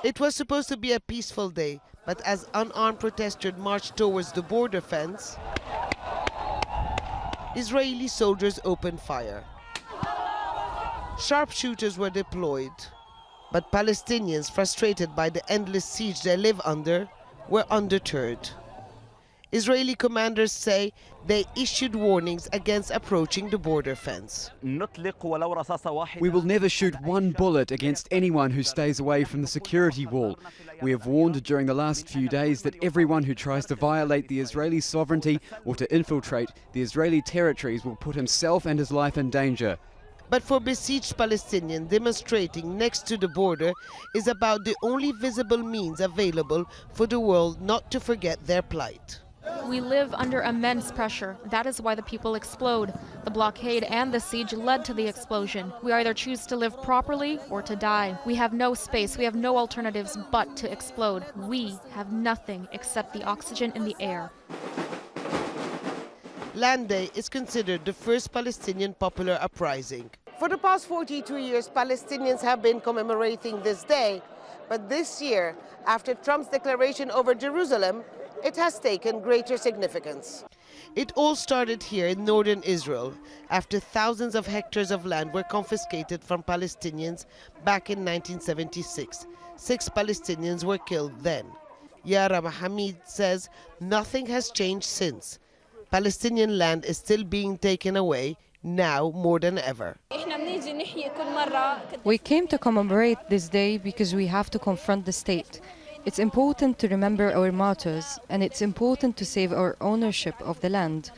It was supposed to be a peaceful day, but as unarmed protesters marched towards the border fence, Israeli soldiers opened fire. Sharpshooters were deployed, but Palestinians, frustrated by the endless siege they live under, were undeterred. Israeli commanders say they issued warnings against approaching the border fence. We will never shoot one bullet against anyone who stays away from the security wall. We have warned during the last few days that everyone who tries to violate the Israeli sovereignty or to infiltrate the Israeli territories will put himself and his life in danger. But for besieged Palestinians, demonstrating next to the border is about the only visible means available for the world not to forget their plight. We live under immense pressure. That is why the people explode. The blockade and the siege led to the explosion. We either choose to live properly or to die. We have no space. We have no alternatives but to explode. We have nothing except the oxygen in the air. Land Day is considered the first Palestinian popular uprising. For the past 42 years, Palestinians have been commemorating this day. But this year, after Trump's declaration over Jerusalem, it has taken greater significance. It all started here in northern Israel after thousands of hectares of land were confiscated from Palestinians back in 1976. 6 Palestinians were killed then. Yara Mohammed says nothing has changed since. Palestinian land is still being taken away now more than ever. We came to commemorate this day because we have to confront the state. It's important to remember our martyrs, and it's important to save our ownership of the land.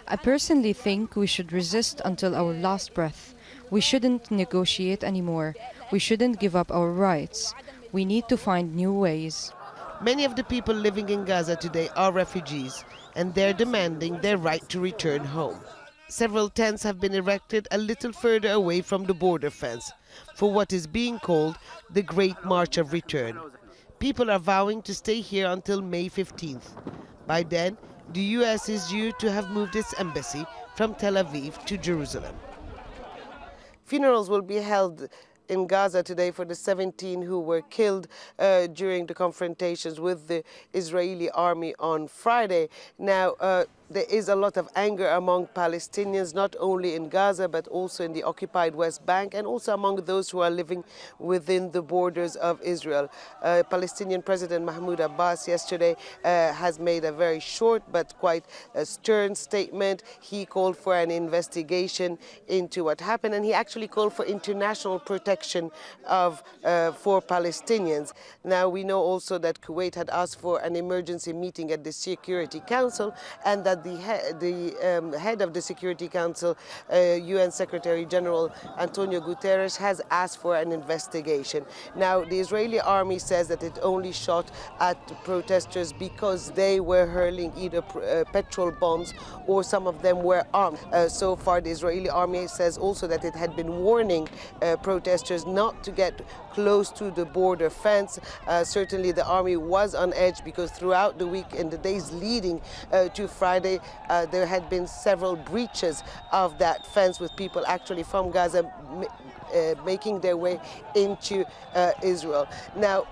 I personally think we should resist until our last breath. We shouldn't negotiate anymore. We shouldn't give up our rights. We need to find new ways. Many of the people living in Gaza today are refugees, and they're demanding their right to return home. Several tents have been erected a little further away from the border fence for what is being called the Great March of Return. People are vowing to stay here until May 15th. By then, the U.S. is due to have moved its embassy from Tel Aviv to Jerusalem. Funerals will be held in Gaza today for the 17 who were killed during the confrontations with the Israeli army on Friday. Now, there is a lot of anger among Palestinians, not only in Gaza, but also in the occupied West Bank, and also among those who are living within the borders of Israel. Palestinian President Mahmoud Abbas yesterday has made a very short but quite stern statement. He called for an investigation into what happened, and he actually called for international protection for Palestinians. Now, we know also that Kuwait had asked for an emergency meeting at the Security Council, and that the head of the Security Council, UN Secretary General Antonio Guterres, has asked for an investigation. Now, the Israeli army says that it only shot at protesters because they were hurling either petrol bombs or some of them were armed. So far, the Israeli army says also that it had been warning protesters not to get close to the border fence. Certainly, the army was on edge because throughout the week and the days leading to Friday, there had been several breaches of that fence with people actually from Gaza making their way into Israel. Now,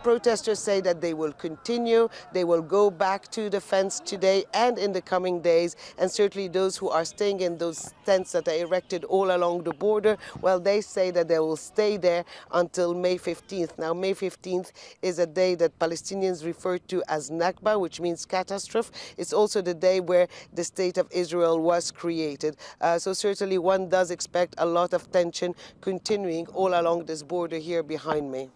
protesters say that they will continue, they will go back to the fence today and in the coming days, and certainly those who are staying in those tents that are erected all along the border, well, they say that they will stay there until May 15th. Now, May 15th is a day that Palestinians refer to as Nakba, which means catastrophe. It's also the day where the State of Israel was created. So certainly one does expect a lot of tension continuing all along this border here behind me.